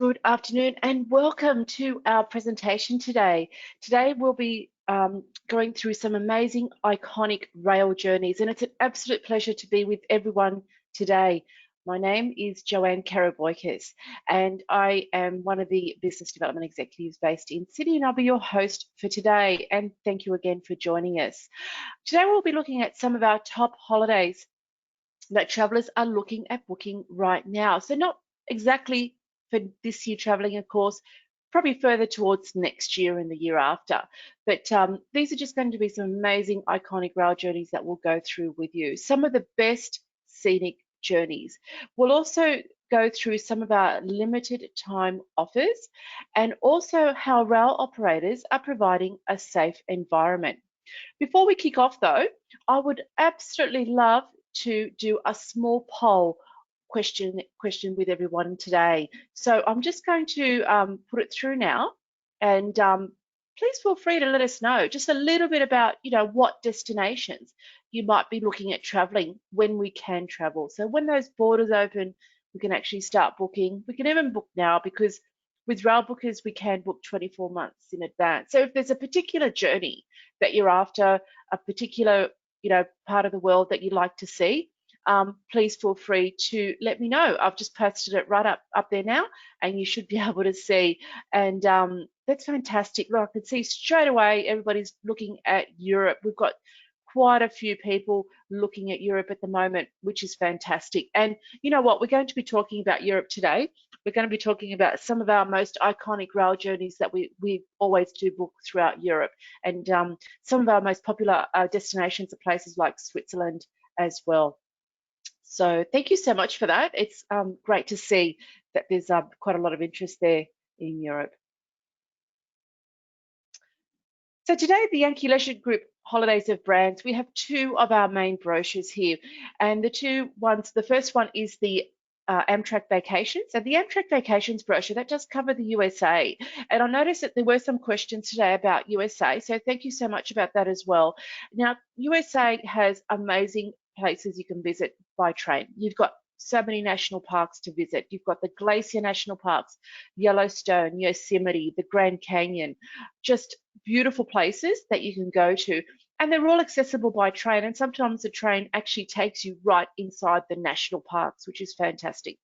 Good afternoon and welcome to our presentation today. Today we'll be going through some amazing iconic rail journeys, and it's an absolute pleasure to be with everyone today. My name is Joanne Railbookers and I am one of the business development executives based in Sydney, and I'll be your host for today, and thank you again for joining us. Today we'll be looking at some of our top holidays that travellers are looking at booking right now. So not exactly for this year travelling, of course, probably further towards next year and the year after. But these are just going to be some amazing iconic rail journeys that we'll go through with you. Some of the best scenic journeys. We'll also go through some of our limited time offers and also how rail operators are providing a safe environment. Before we kick off though, I would absolutely love to do a small poll question with everyone today. So I'm just going to put it through now, and please feel free to let us know just a little bit about, what destinations you might be looking at traveling when we can travel. So when those borders open, we can actually start booking. We can even book now because with Railbookers, we can book 24 months in advance. So if there's a particular journey that you're after, a particular part of the world that you'd like to see, please feel free to let me know. I've just posted it right up there now, and you should be able to see. And that's fantastic. Look, I can see straight away everybody's looking at Europe. We've got quite a few people looking at Europe at the moment, which is fantastic. And you know what? We're going to be talking about Europe today. We're going to be talking about some of our most iconic rail journeys that we always do book throughout Europe, and some of our most popular destinations are places like Switzerland as well. So thank you so much for that. It's great to see that there's quite a lot of interest there in Europe. So today at the Yankee Leisure Group Holidays of Brands, we have two of our main brochures here. And the first one is the Amtrak Vacations. And the Amtrak Vacations brochure, that does cover the USA. And I noticed that there were some questions today about USA. So thank you so much about that as well. Now, USA has amazing places you can visit by train. You've got so many national parks to visit. You've got the Glacier National Parks, Yellowstone, Yosemite, the Grand Canyon, just beautiful places that you can go to. And they're all accessible by train. And sometimes the train actually takes you right inside the national parks, which is fantastic.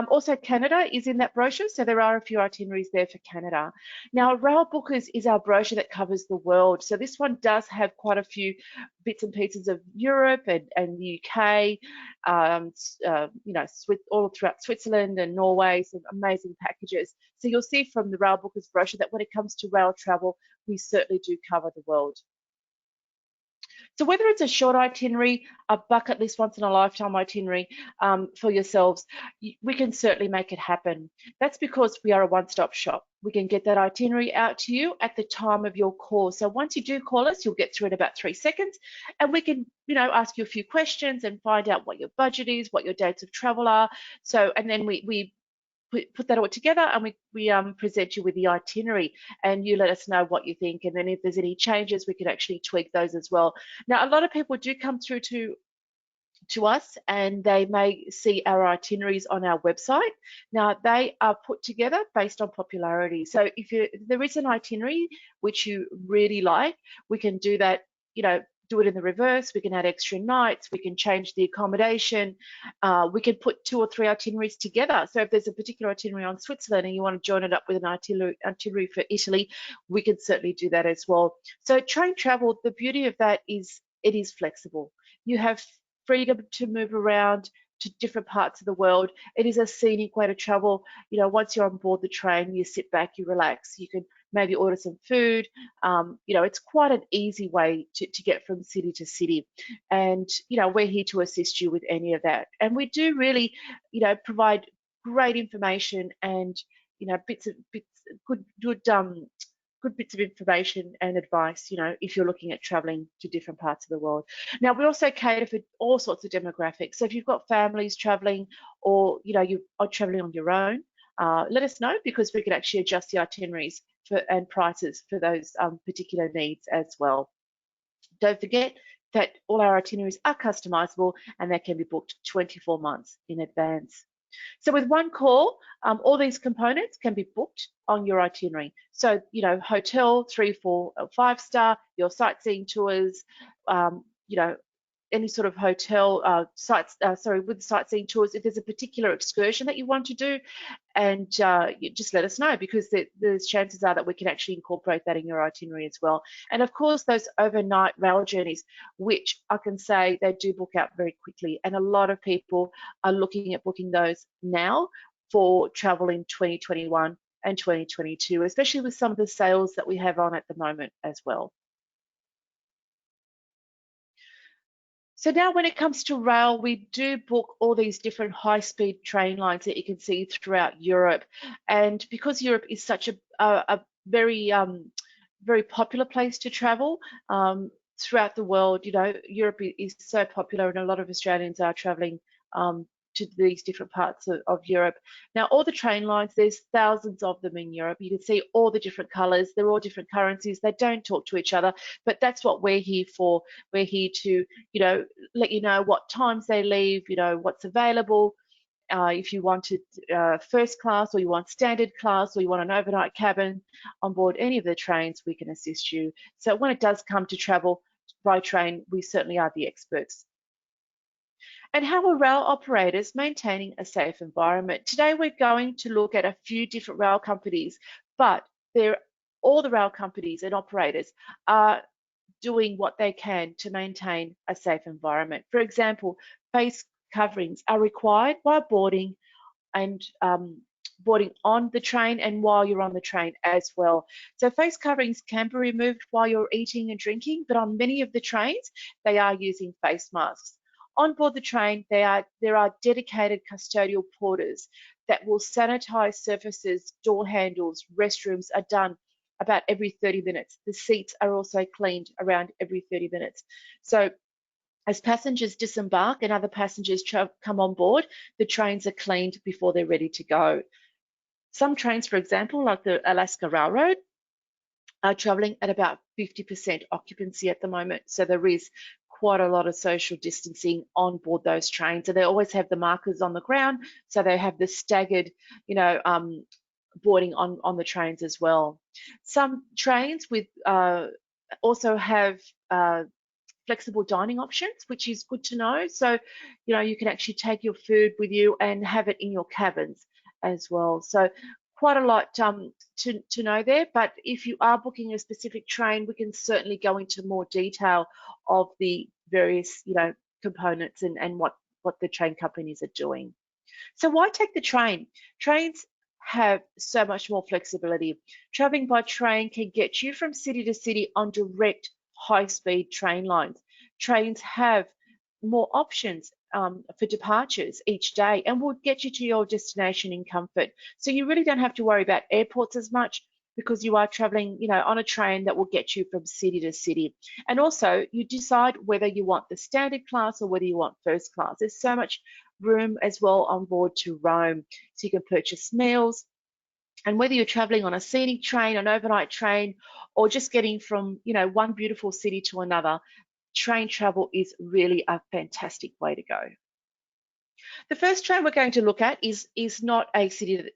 Also, Canada is in that brochure, so there are a few itineraries there for Canada. Now, Railbookers is our brochure that covers the world. So this one does have quite a few bits and pieces of Europe and the UK, all throughout Switzerland and Norway, some amazing packages. So you'll see from the Railbookers brochure that when it comes to rail travel, we certainly do cover the world. So whether it's a short itinerary, a bucket list once in a lifetime itinerary for yourselves, we can certainly make it happen. That's because we are a one-stop shop. We can get that itinerary out to you at the time of your call. So once you do call us, you'll get through in about 3 seconds, and we can, ask you a few questions and find out what your budget is, what your dates of travel are. So, and then we put that all together, and we present you with the itinerary, and you let us know what you think, and then if there's any changes we can actually tweak those as well. Now, a lot of people do come through to us and they may see our itineraries on our website. Now, they are put together based on popularity. So if there is an itinerary which you really like, we can do that, do it in the reverse. We can add extra nights, we can change the accommodation, we can put 2 or 3 itineraries together. So if there's a particular itinerary on Switzerland and you want to join it up with an itinerary for Italy, we can certainly do that as well. So train travel, the beauty of that is it is flexible. You have freedom to move around to different parts of the world. It is a scenic way to travel. Once you're on board the train, you sit back, you relax, you can maybe order some food. It's quite an easy way to get from city to city. And, we're here to assist you with any of that. And we do really, provide great information and, good bits of information and advice, if you're looking at traveling to different parts of the world. Now, we also cater for all sorts of demographics. So if you've got families traveling, or, you are traveling on your own, let us know, because we can actually adjust the itineraries and prices for those particular needs as well. Don't forget that all our itineraries are customizable and they can be booked 24 months in advance. So with one call, all these components can be booked on your itinerary. So, you know, hotel, 3, 4, 5-star, your sightseeing tours, you know, any sort of hotel with sightseeing tours. If there's a particular excursion that you want to do, and you just let us know, because there's chances are that we can actually incorporate that in your itinerary as well. And of course, those overnight rail journeys, which I can say they do book out very quickly, and a lot of people are looking at booking those now for travel in 2021 and 2022, especially with some of the sales that we have on at the moment as well. So now when it comes to rail, we do book all these different high-speed train lines that you can see throughout Europe. And because Europe is such a very, very popular place to travel, throughout the world, you know, Europe is so popular, and a lot of Australians are traveling to these different parts of Europe. Now, all the train lines, there's thousands of them in Europe. You can see all the different colours. They're all different currencies. They don't talk to each other, but that's what we're here for. We're here to, you know, let you know what times they leave, you know, what's available. If you wanted first class, or you want standard class, or you want an overnight cabin on board any of the trains, we can assist you. So when it does come to travel by train, we certainly are the experts. And how are rail operators maintaining a safe environment? Today we're going to look at a few different rail companies, but all the rail companies and operators are doing what they can to maintain a safe environment. For example, face coverings are required while boarding and boarding on the train, and while you're on the train as well. So face coverings can be removed while you're eating and drinking, but on many of the trains, they are using face masks. On board the train, there are dedicated custodial porters that will sanitize surfaces, door handles, restrooms are done about every 30 minutes. The seats are also cleaned around every 30 minutes. So as passengers disembark and other passengers come on board, the trains are cleaned before they're ready to go. Some trains, for example, like the Alaska Railroad, are traveling at about 50% occupancy at the moment. So there is quite a lot of social distancing on board those trains. So they always have the markers on the ground. So they have the staggered, you know, boarding on the trains as well. Some trains with also have flexible dining options, which is good to know. So, you know, you can actually take your food with you and have it in your cabins as well. So quite a lot to know there, but if you are booking a specific train, we can certainly go into more detail of the various, you know, components and what the train companies are doing. So why take the train? Trains have so much more flexibility. Traveling by train can get you from city to city on direct high-speed train lines. Trains have more options for departures each day, and will get you to your destination in comfort. So you really don't have to worry about airports as much, because you are traveling, you know, on a train that will get you from city to city. And also you decide whether you want the standard class or whether you want first class. There's so much room as well on board to roam. So you can purchase meals, and whether you're traveling on a scenic train, an overnight train, or just getting from, you know, one beautiful city to another, train travel is really a fantastic way to go. The first train we're going to look at is not a city,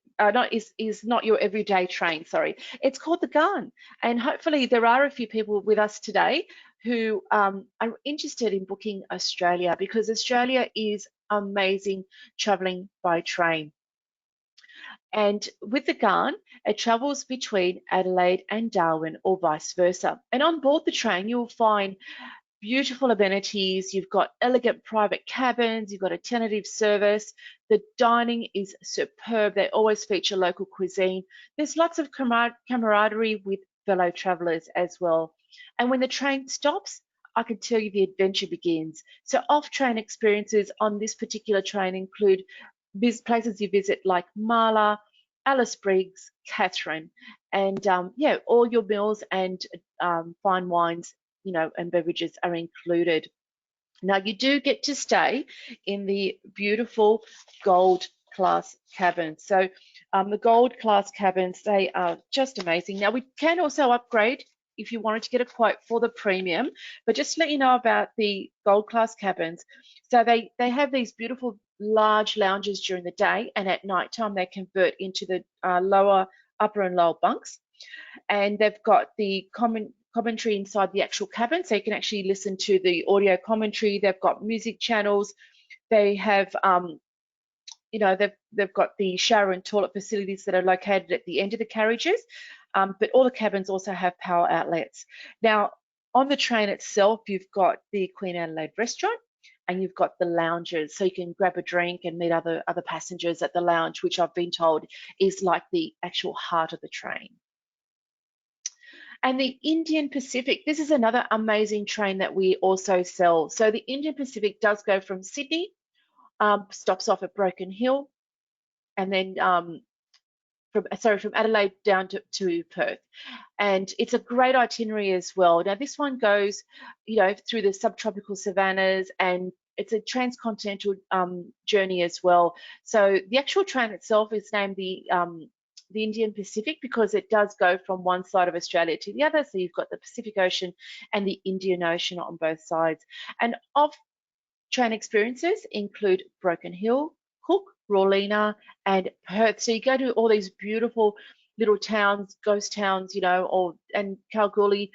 is not your everyday train. Sorry, it's called the Gun, and hopefully there are a few people with us today who are interested in booking Australia, because Australia is amazing traveling by train. And with the Gun, it travels between Adelaide and Darwin, or vice versa. And on board the train, you'll find beautiful amenities. You've got elegant private cabins, you've got a tentative service. The dining is superb. They always feature local cuisine. There's lots of camaraderie with fellow travellers as well. And when the train stops, I can tell you the adventure begins. So off-train experiences on this particular train include places you visit like Marla, Alice Briggs, Catherine, and yeah, all your meals and fine wines, you know, and beverages are included. Now you do get to stay in the beautiful gold class cabins. So the gold class cabins, they are just amazing. Now we can also upgrade if you wanted to get a quote for the premium, but just to let you know about the gold class cabins. So they have these beautiful large lounges during the day, and at night time they convert into the upper and lower bunks. And they've got the commentary inside the actual cabin, so you can actually listen to the audio commentary. They've got music channels. They have they've got the shower and toilet facilities that are located at the end of the carriages, but all the cabins also have power outlets. Now, on the train itself, you've got the Queen Adelaide restaurant, and you've got the lounges, so you can grab a drink and meet other passengers at the lounge, which I've been told is like the actual heart of the train. And the Indian Pacific, this is another amazing train that we also sell. So the Indian Pacific does go from Sydney, stops off at Broken Hill, and then from Adelaide down to Perth. And it's a great itinerary as well. Now this one goes, through the subtropical savannas, and it's a transcontinental journey as well. So the actual train itself is named the Indian Pacific because it does go from one side of Australia to the other. So you've got the Pacific Ocean and the Indian Ocean on both sides. And off-train experiences include Broken Hill, Cook, Rawlinna, and Perth. So you go to all these beautiful little towns, ghost towns, and Kalgoorlie.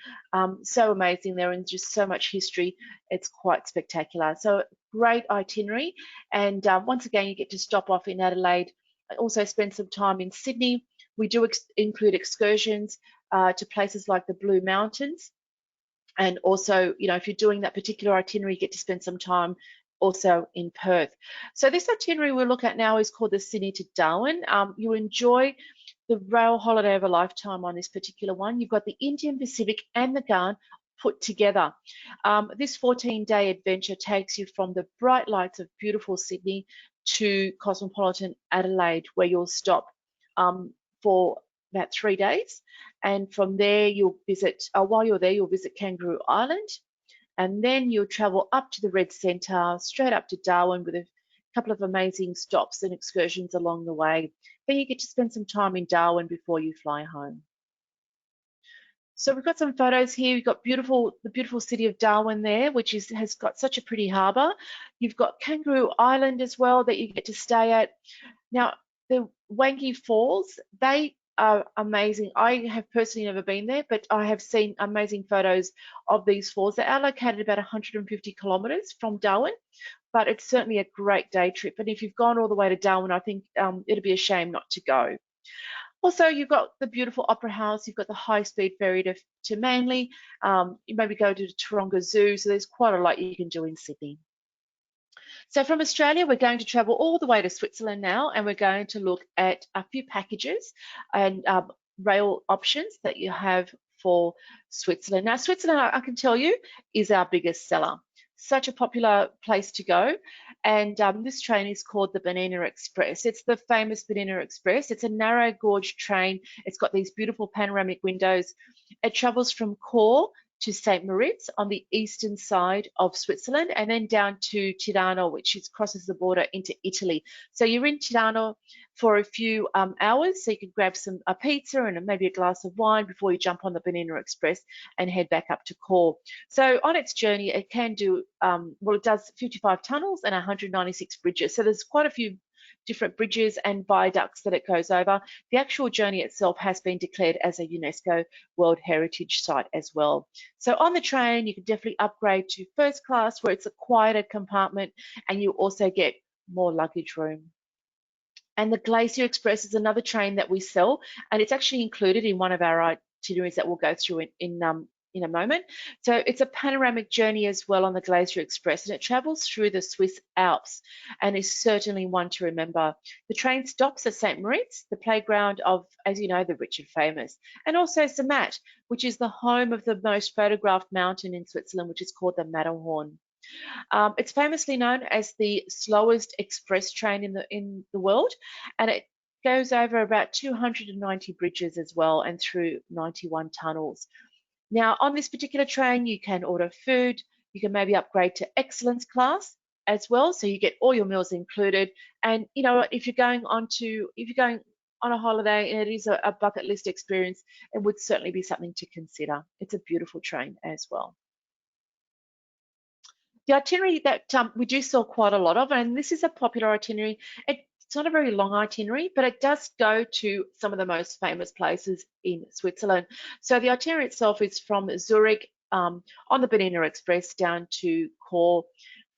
So amazing there, and just so much history. It's quite spectacular. So great itinerary. And once again, you get to stop off in Adelaide. Also spend some time in Sydney. We do include excursions to places like the Blue Mountains. And also, if you're doing that particular itinerary, you get to spend some time also in Perth. So this itinerary we'll look at now is called the Sydney to Darwin. You'll enjoy the rail holiday of a lifetime on this particular one. You've got the Indian Pacific and the Ghan put together. This 14-day adventure takes you from the bright lights of beautiful Sydney to cosmopolitan Adelaide, where you'll stop for about 3 days. And from there, you'll visit, while you're there, you'll visit Kangaroo Island. And then you'll travel up to the Red Centre, straight up to Darwin with a couple of amazing stops and excursions along the way. Then you get to spend some time in Darwin before you fly home. So we've got some photos here. We've got the beautiful city of Darwin there, which has got such a pretty harbour. You've got Kangaroo Island as well that you get to stay at. Now, the Yankee Falls, they are amazing. I have personally never been there, but I have seen amazing photos of these falls. They are located about 150 kilometres from Darwin, but it's certainly a great day trip. And if you've gone all the way to Darwin, I think it'd be a shame not to go. Also, you've got the beautiful Opera House. You've got the high-speed ferry to Manly. You maybe go to the Taronga Zoo. So there's quite a lot you can do in Sydney. So from Australia, we're going to travel all the way to Switzerland now, and we're going to look at a few packages and rail options that you have for Switzerland. Now, Switzerland, I can tell you, is our biggest seller. Such a popular place to go. And this train is called the Banana Express. It's the famous Banana Express. It's a narrow gauge train. It's got these beautiful panoramic windows. It travels from Chor to St. Moritz on the eastern side of Switzerland, and then down to Tirano, which crosses the border into Italy. So you're in Tirano for a few hours, so you can grab a pizza and maybe a glass of wine before you jump on the Banana Express and head back up to Chor. So on its journey, it can do, it does 55 tunnels and 196 bridges. So there's quite a few different bridges and viaducts that it goes over. The actual journey itself has been declared as a UNESCO World Heritage Site as well. So on the train, you can definitely upgrade to first class, where it's a quieter compartment, and you also get more luggage room. And the Glacier Express is another train that we sell, and it's actually included in one of our itineraries that we'll go through in a moment. So it's a panoramic journey as well on the Glacier Express, and it travels through the Swiss Alps and is certainly one to remember. The train stops at St. Moritz, the playground of, as you know, the rich and famous, and also Zermatt, which is the home of the most photographed mountain in Switzerland, which is called the Matterhorn. It's famously known as the slowest express train in the world, and it goes over about 290 bridges as well and through 91 tunnels. Now, on this particular train, you can order food. You can maybe upgrade to excellence class as well, so you get all your meals included. And you know, if you're going on a holiday and it is a bucket list experience, it would certainly be something to consider. It's a beautiful train as well. The itinerary that we do sell quite a lot of, and this is a popular itinerary. It's not a very long itinerary, but it does go to some of the most famous places in Switzerland. So the itinerary itself is from Zurich on the Bernina Express down to Chor.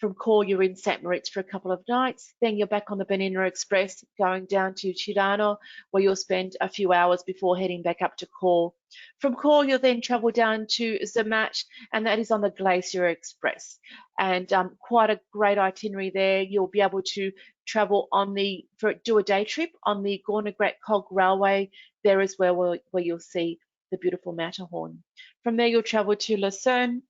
From Chor, you're in St. Moritz for a couple of nights. Then you're back on the Bernina Express going down to Tirano, where you'll spend a few hours before heading back up to Chor. From Chor, you'll then travel down to Zermatt, and that is on the Glacier Express. And quite a great itinerary there. You'll be able to travel on do a day trip on the Gornergrat Cog Railway there as well, where you'll see the beautiful Matterhorn. From there, you'll travel to Lucerne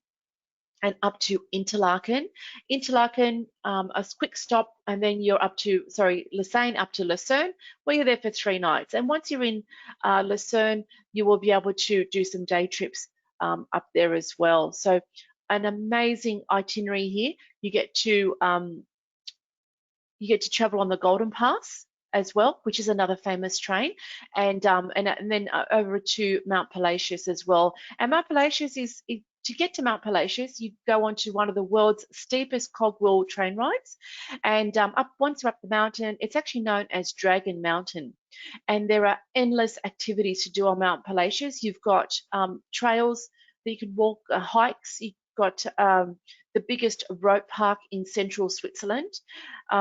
and up to Interlaken. Interlaken, a quick stop, and then you're up to, Lausanne up to Lucerne, where you're there for 3 nights. And once you're in Lucerne, you will be able to do some day trips up there as well. So an amazing itinerary here. You get to travel on the Golden Pass as well, which is another famous train, and then over to Mount Palacios as well. And Mount Palacios is to get to Mount Palacios, you go onto one of the world's steepest cogwheel train rides, and once you're up the mountain, it's actually known as Dragon Mountain, and there are endless activities to do on Mount Palacios. You've got trails that you can walk, hikes. You've got the biggest rope park in central Switzerland.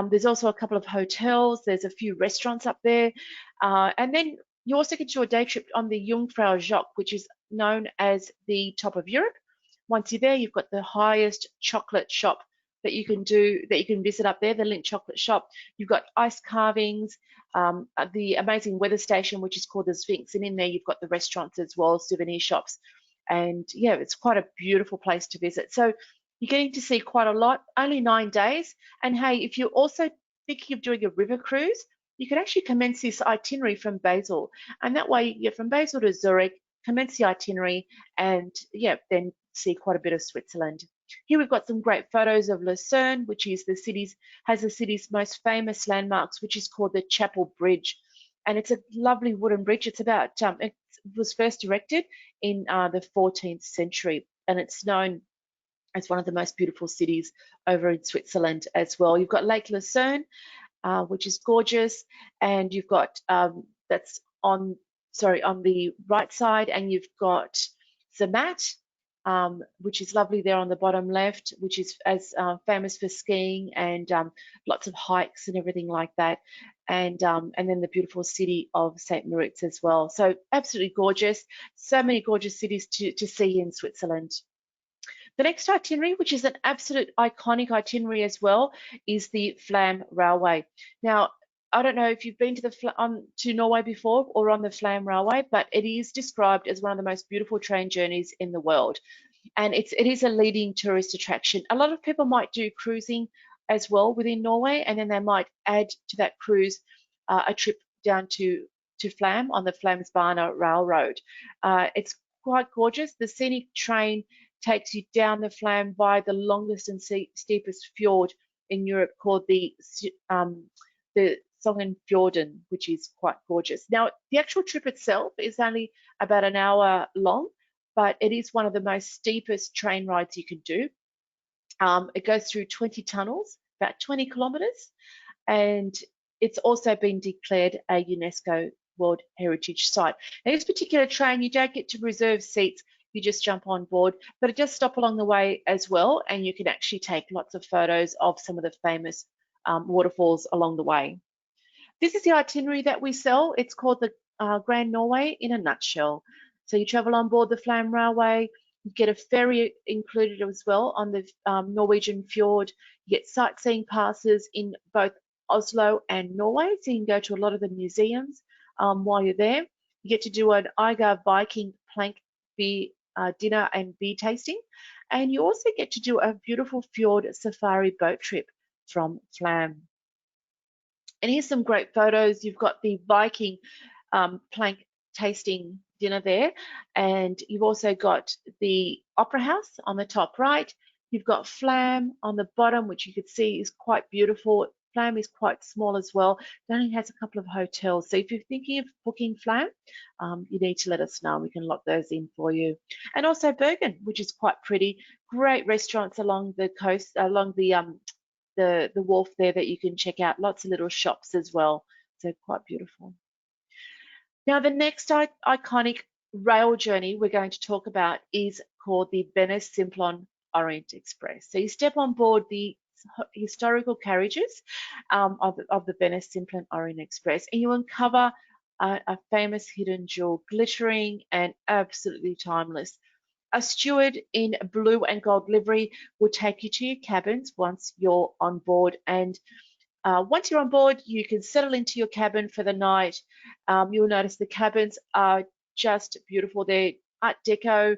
There's also a couple of hotels. There's a few restaurants up there. And then you also get your day trip on the Jungfrau Joch, which is known as the top of Europe. Once you're there, you've got the highest chocolate shop that you can visit up there, the Lindt Chocolate Shop. You've got ice carvings, the amazing weather station, which is called the Sphinx. And in there, you've got the restaurants as well, souvenir shops. And yeah, it's quite a beautiful place to visit. So you're getting to see quite a lot, only 9 days. And hey, if you're also thinking of doing a river cruise, you can actually commence this itinerary from Basel. And that way you get from Basel to Zurich, commence the itinerary, and yeah, then see quite a bit of Switzerland. Here we've got some great photos of Lucerne, which is has the city's most famous landmarks, which is called the Chapel Bridge. And it's a lovely wooden bridge. It's about, it was first erected in the 14th century, and it's known as one of the most beautiful cities over in Switzerland as well. You've got Lake Lucerne, which is gorgeous, and you've got that's on the right side, and you've got Zermatt, which is lovely there on the bottom left, which is as famous for skiing and lots of hikes and everything like that, and then the beautiful city of St. Moritz as well. So absolutely gorgeous. So many gorgeous cities to see in Switzerland. The next itinerary, which is an absolute iconic itinerary as well, is the Flam Railway. Now, I don't know if you've been to Norway before or on the Flam Railway, but it is described as one of the most beautiful train journeys in the world. And it is a leading tourist attraction. A lot of people might do cruising as well within Norway, and then they might add to that cruise a trip down to Flam on the Flamsbana Railroad. It's quite gorgeous. The scenic train takes you down the Flam by the longest and steepest fjord in Europe, called the Sognefjorden, which is quite gorgeous. Now, the actual trip itself is only about an hour long, but it is one of the most steepest train rides you can do. It goes through 20 tunnels, about 20 kilometres, and it's also been declared a UNESCO World Heritage Site. Now, this particular train, you don't get to reserve seats. You just jump on board, but it does stop along the way as well, and you can actually take lots of photos of some of the famous waterfalls along the way. This is the itinerary that we sell. It's called the Grand Norway in a nutshell. So you travel on board the Flam Railway, you get a ferry included as well on the Norwegian fjord, you get sightseeing passes in both Oslo and Norway, so you can go to a lot of the museums while you're there. You get to do an Eiger Viking plank beer dinner and beer tasting, and you also get to do a beautiful fjord safari boat trip from Flam. And here's some great photos. You've got the Viking plank tasting dinner there, and you've also got the Opera House on the top right. You've got Flam on the bottom, which you could see is quite beautiful. Flam is quite small as well. It only has a couple of hotels. So if you're thinking of booking Flam, you need to let us know. We can lock those in for you. And also Bergen, which is quite pretty. Great restaurants along the coast, along the wharf there that you can check out. Lots of little shops as well. So quite beautiful. Now, the next iconic rail journey we're going to talk about is called the Venice Simplon-Orient-Express. So you step on board the historical carriages of the Venice Simplon-Orient-Express, and you uncover a famous hidden jewel, glittering and absolutely timeless. A steward in blue and gold livery will take you to your cabins once you're on board, and once you're on board, you can settle into your cabin for the night. You'll notice the cabins are just beautiful. They're Art Deco,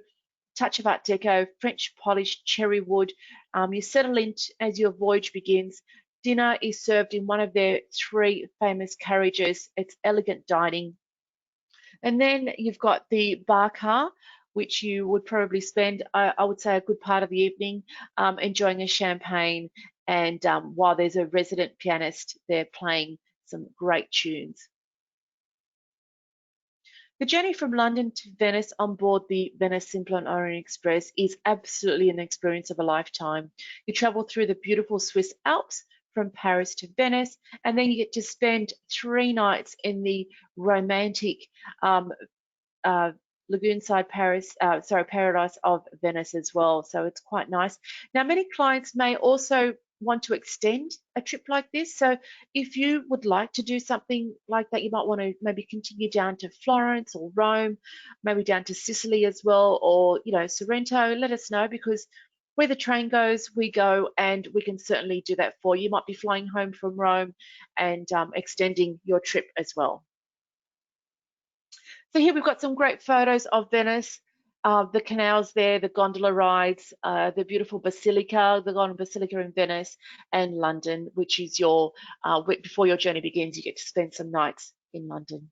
touch of Art Deco, French polished cherry wood. You settle in as your voyage begins. Dinner is served in one of their 3 famous carriages. It's elegant dining. And then you've got the bar car, which you would probably spend, I would say, a good part of the evening enjoying a champagne, and while there's a resident pianist there playing some great tunes. The journey from London to Venice on board the Venice Simplon-Orient-Express is absolutely an experience of a lifetime. You travel through the beautiful Swiss Alps from Paris to Venice, and then you get to spend 3 nights in the romantic lagoon-side paradise of Venice as well. So it's quite nice. Now, many clients may also want to extend a trip like this. So if you would like to do something like that, you might want to maybe continue down to Florence or Rome, maybe down to Sicily as well, or Sorrento. Let us know, because where the train goes, we go, and we can certainly do that for you. You might be flying home from Rome and extending your trip as well. So here we've got some great photos of Venice, the canals there, the gondola rides, the beautiful basilica, the Golden Basilica in Venice, and London, which is your, before your journey begins, you get to spend some nights in London.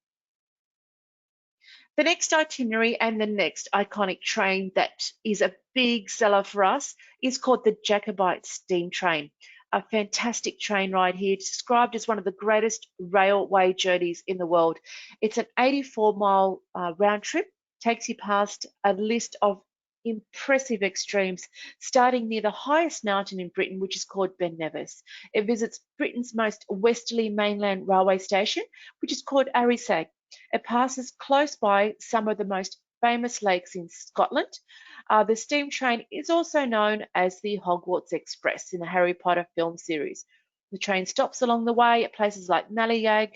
The next itinerary and the next iconic train that is a big seller for us is called the Jacobite steam train. A fantastic train ride here, described as one of the greatest railway journeys in the world. It's an 84-mile round trip, takes you past a list of impressive extremes, starting near the highest mountain in Britain, which is called Ben Nevis. It visits Britain's most westerly mainland railway station, which is called Arisaig. It passes close by some of the most famous lakes in Scotland. The steam train is also known as the Hogwarts Express in the Harry Potter film series. The train stops along the way at places like Mallyaig,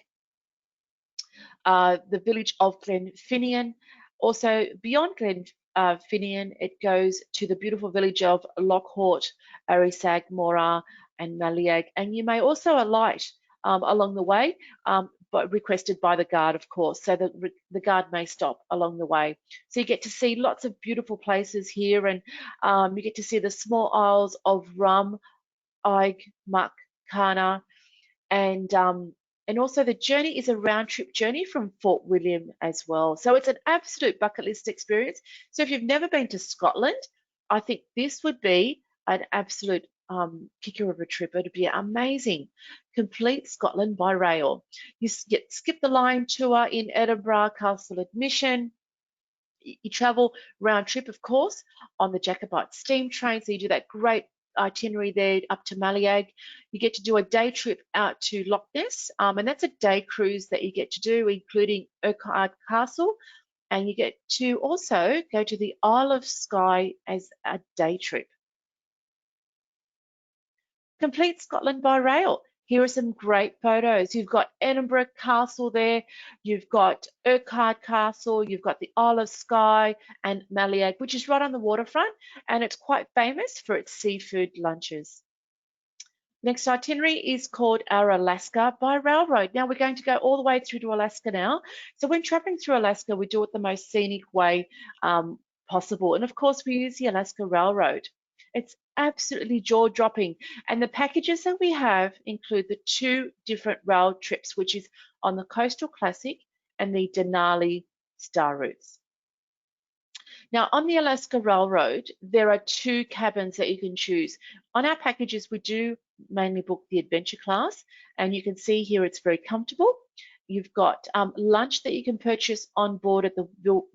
the village of Glenfinnan. Also, beyond Glenfinnan, it goes to the beautiful village of Lockhart, Arisaig, Morar, and Mallyaig. And you may also alight along the way, but requested by the guard, of course, so that the guard may stop along the way. So you get to see lots of beautiful places here, and you get to see the small isles of Rum, Eig, Muck, Kana, and also the journey is a round trip journey from Fort William as well. So it's an absolute bucket list experience. So if you've never been to Scotland, I think this would be an absolute kicker of a trip. It'd be amazing. Complete Scotland by rail. You skip the line tour in Edinburgh, Castle Admission. You travel round trip, of course, on the Jacobite steam train. So you do that great itinerary there up to Mallyaig. You get to do a day trip out to Loch Ness, and that's a day cruise that you get to do, including Urquhart Castle. And you get to also go to the Isle of Skye as a day trip. Complete Scotland by rail. Here are some great photos. You've got Edinburgh Castle there, you've got Urquhart Castle, you've got the Isle of Skye and Mallyaig, which is right on the waterfront, and it's quite famous for its seafood lunches. Next itinerary is called our Alaska by railroad. Now we're going to go all the way through to Alaska now. So when traveling through Alaska, we do it the most scenic way possible. And of course, we use the Alaska Railroad. It's absolutely jaw-dropping. And the packages that we have include the 2 different rail trips, which is on the Coastal Classic and the Denali Star Routes. Now, on the Alaska Railroad, there are 2 cabins that you can choose. On our packages, we do mainly book the adventure class, and you can see here it's very comfortable. You've got lunch that you can purchase on board at the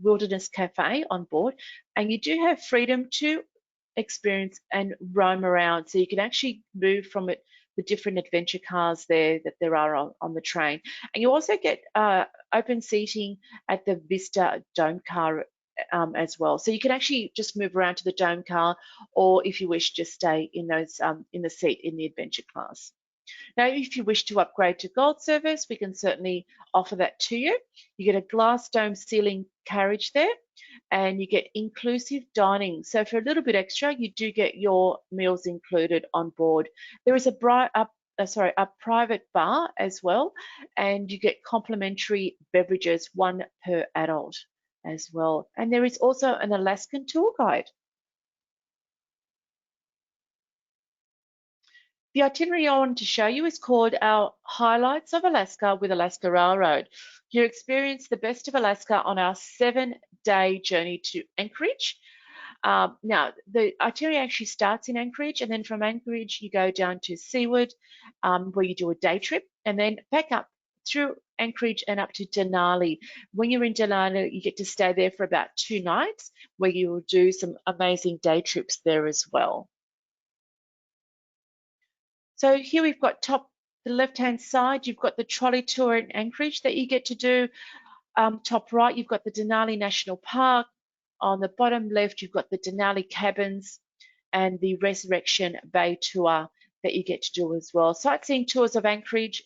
Wilderness Cafe on board, and you do have freedom to experience and roam around. So you can actually move from it, the different adventure cars there that there are on the train. And you also get open seating at the Vista Dome car as well. So you can actually just move around to the dome car, or if you wish, just stay in those in the seat in the adventure class. Now, if you wish to upgrade to gold service, we can certainly offer that to you. You get a glass dome ceiling carriage there, and you get inclusive dining. So for a little bit extra, you do get your meals included on board. There is a private bar as well, and you get complimentary beverages, one per adult as well. And there is also an Alaskan tour guide. The itinerary I wanted to show you is called our Highlights of Alaska with Alaska Railroad. You experience the best of Alaska on our 7-day journey to Anchorage. Now, the itinerary actually starts in Anchorage, and then from Anchorage, you go down to Seward, where you do a day trip, and then back up through Anchorage and up to Denali. When you're in Denali, you get to stay there for about 2 nights, where you will do some amazing day trips there as well. So here we've got the left-hand side, you've got the trolley tour in Anchorage that you get to do. Top right, you've got the Denali National Park. On the bottom left, you've got the Denali Cabins and the Resurrection Bay tour that you get to do as well. Sightseeing tours of Anchorage,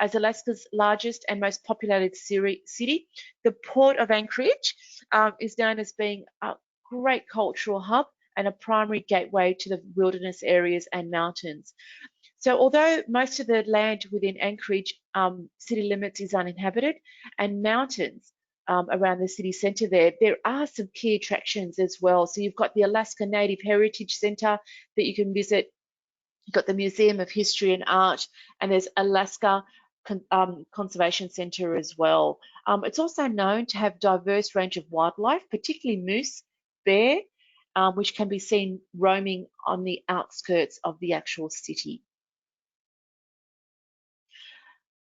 as Alaska's largest and most populated city. The port of Anchorage is known as being a great cultural hub and a primary gateway to the wilderness areas and mountains. So although most of the land within Anchorage city limits is uninhabited and mountains around the city centre there are some key attractions as well. So you've got the Alaska Native Heritage Centre that you can visit. You've got the Museum of History and Art, and there's Alaska Conservation Centre as well. It's also known to have a diverse range of wildlife, particularly moose, bear, which can be seen roaming on the outskirts of the actual city.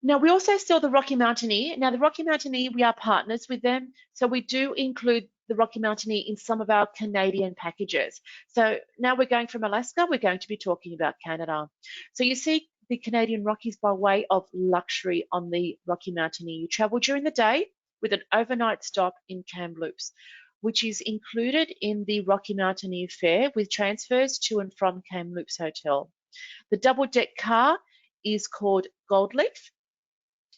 Now, we also sell the Rocky Mountaineer. Now, the Rocky Mountaineer, we are partners with them, so we do include the Rocky Mountaineer in some of our Canadian packages. So now we're going from Alaska, we're going to be talking about Canada. So you see the Canadian Rockies by way of luxury on the Rocky Mountaineer. You travel during the day with an overnight stop in Kamloops, which is included in the Rocky Mountaineer fare with transfers to and from Kamloops Hotel. The double-deck car is called Goldleaf,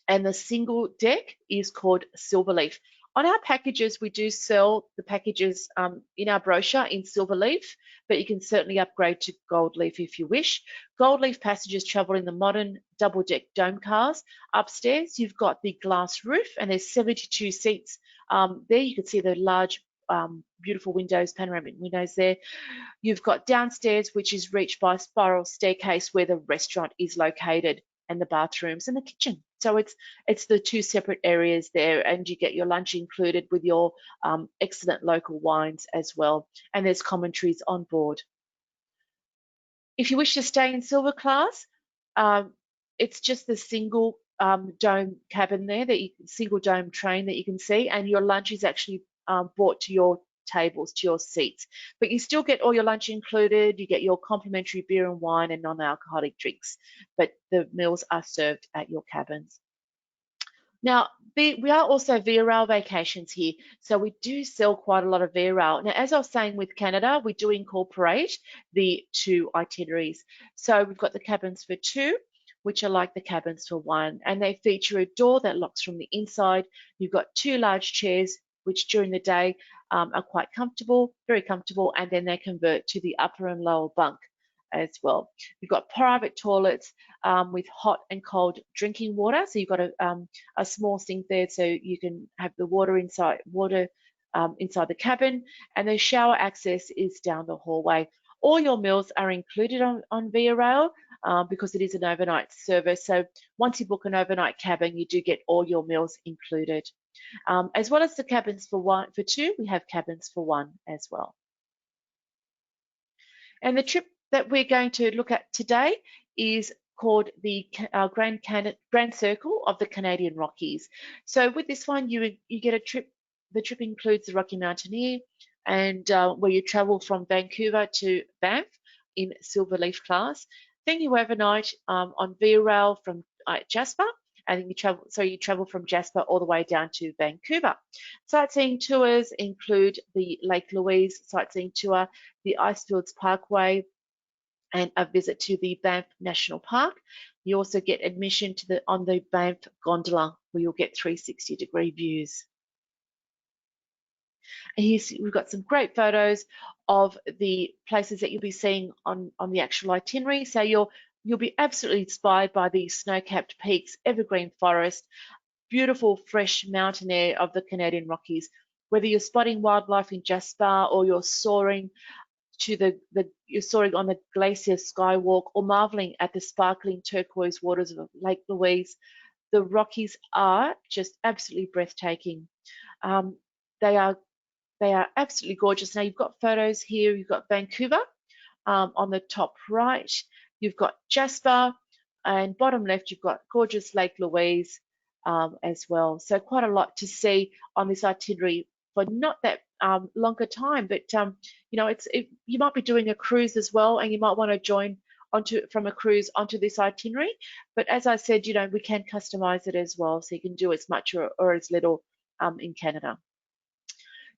and the single deck is called Silverleaf. On our packages, we do sell the packages in our brochure in Silverleaf, but you can certainly upgrade to Goldleaf if you wish. Goldleaf passengers travel in the modern double-deck dome cars. Upstairs, you've got the glass roof, and there's 72 seats. There you can see the large, beautiful windows, panoramic windows there. You've got downstairs, which is reached by a spiral staircase where the restaurant is located, and the bathrooms and the kitchen. So it's the 2 separate areas there, and you get your lunch included with your excellent local wines as well. And there's commentaries on board. If you wish to stay in silver class, it's just the single dome cabin there, single dome train that you can see, and your lunch is actually brought to your tables, to your seats. But you still get all your lunch included, you get your complimentary beer and wine and non-alcoholic drinks, but the meals are served at your cabins. Now, we are also Via Rail vacations here, so we do sell quite a lot of Via Rail. Now, as I was saying with Canada, we do incorporate the 2 itineraries. So we've got the cabins for 2, which are like the cabins for 1, and they feature a door that locks from the inside. You've got 2 large chairs, which during the day are quite comfortable, very comfortable, and then they convert to the upper and lower bunk as well. You've got private toilets with hot and cold drinking water. So you've got a small sink there, so you can have the water inside the cabin, and the shower access is down the hallway. All your meals are included on Via Rail because it is an overnight service. So once you book an overnight cabin, you do get all your meals included. As well as the cabins for 2, we have cabins for 1 as well. And the trip that we're going to look at today is called the Grand Circle of the Canadian Rockies. So with this one, you get a trip. The trip includes the Rocky Mountaineer, and where you travel from Vancouver to Banff in Silverleaf class. Then you overnight on Via Rail from Jasper, and then you travel from Jasper all the way down to Vancouver. Sightseeing tours include the Lake Louise sightseeing tour, the Icefields Parkway, and a visit to the Banff National Park. You also get admission to on the Banff Gondola, where you'll get 360-degree views. And we've got some great photos of the places that you'll be seeing on the actual itinerary. So you'll be absolutely inspired by the snow-capped peaks, evergreen forest, beautiful fresh mountain air of the Canadian Rockies. Whether you're spotting wildlife in Jasper or you're soaring on the glacier skywalk or marveling at the sparkling turquoise waters of Lake Louise, the Rockies are just absolutely breathtaking. They are absolutely gorgeous. Now you've got photos here. You've got Vancouver on the top right. You've got Jasper, and bottom left you've got gorgeous Lake Louise as well. So quite a lot to see on this itinerary for not that longer time, but you know, you might be doing a cruise as well, and you might want to join from a cruise onto this itinerary. But as I said, you know, we can customize it as well, so you can do as much or as little in Canada.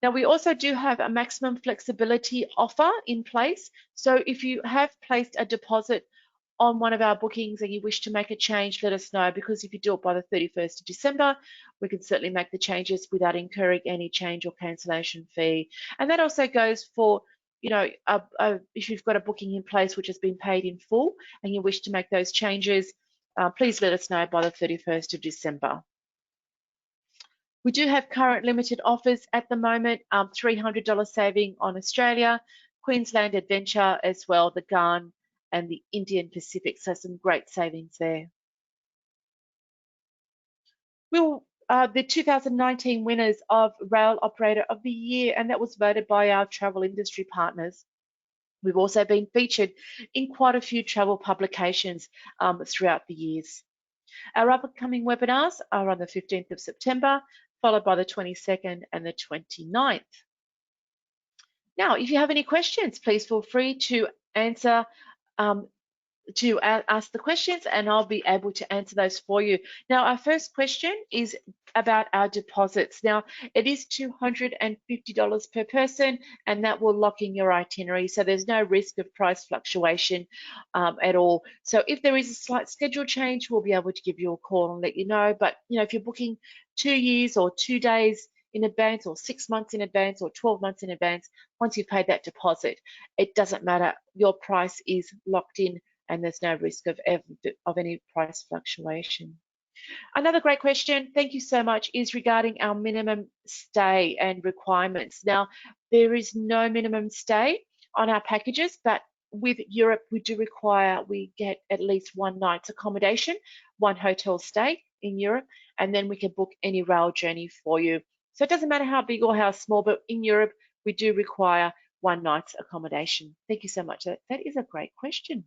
Now, we also do have a maximum flexibility offer in place. So if you have placed a deposit on one of our bookings and you wish to make a change, let us know, because if you do it by the 31st of December, we can certainly make the changes without incurring any change or cancellation fee. And that also goes for, you know, if you've got a booking in place which has been paid in full and you wish to make those changes, please let us know by the 31st of December. We do have current limited offers at the moment, $300 saving on Australia, Queensland Adventure as well, the Garn and the Indian Pacific, so some great savings there. The 2019 winners of Rail Operator of the Year, and that was voted by our travel industry partners. We've also been featured in quite a few travel publications throughout the years. Our upcoming webinars are on the 15th of September, followed by the 22nd and the 29th. Now, if you have any questions, please feel free to answer ask the questions, and I'll be able to answer those for you. Now, our first question is about our deposits. Now, it is $250 per person, and that will lock in your itinerary, so there's no risk of price fluctuation at all. So if there is a slight schedule change, we'll be able to give you a call and let you know. But you know, if you're booking 2 years or 2 days in advance, or 6 months in advance, or 12 months in advance, once you've paid that deposit, it doesn't matter. Your price is locked in, and there's no risk of any price fluctuation. Another great question, thank you so much, is regarding our minimum stay and requirements. Now, there is no minimum stay on our packages, but with Europe, we do require we get at least 1 night's accommodation, 1 hotel stay in Europe, and then we can book any rail journey for you. So it doesn't matter how big or how small, but in Europe, we do require 1 night's accommodation. Thank you so much. That is a great question.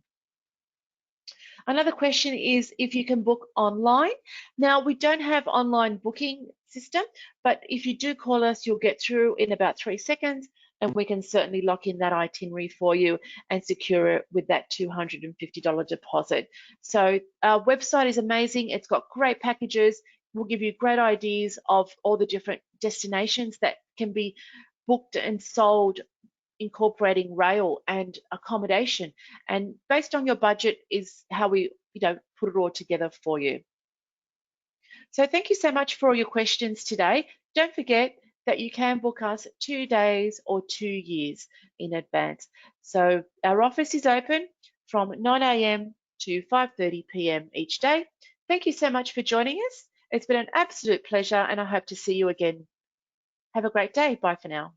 Another question is if you can book online. Now, we don't have online booking system, but if you do call us, you'll get through in about 3 seconds, and we can certainly lock in that itinerary for you and secure it with that $250 deposit. So our website is amazing. It's got great packages. We'll give you great ideas of all the different destinations that can be booked and sold, incorporating rail and accommodation, and based on your budget is how we put it all together for you. So thank you so much for all your questions today. Don't forget that you can book us 2 days or 2 years in advance. So our office is open from 9 a.m. to 5:30 p.m. each day. Thank you so much for joining us. It's been an absolute pleasure, and I hope to see you again. Have a great day. Bye for now.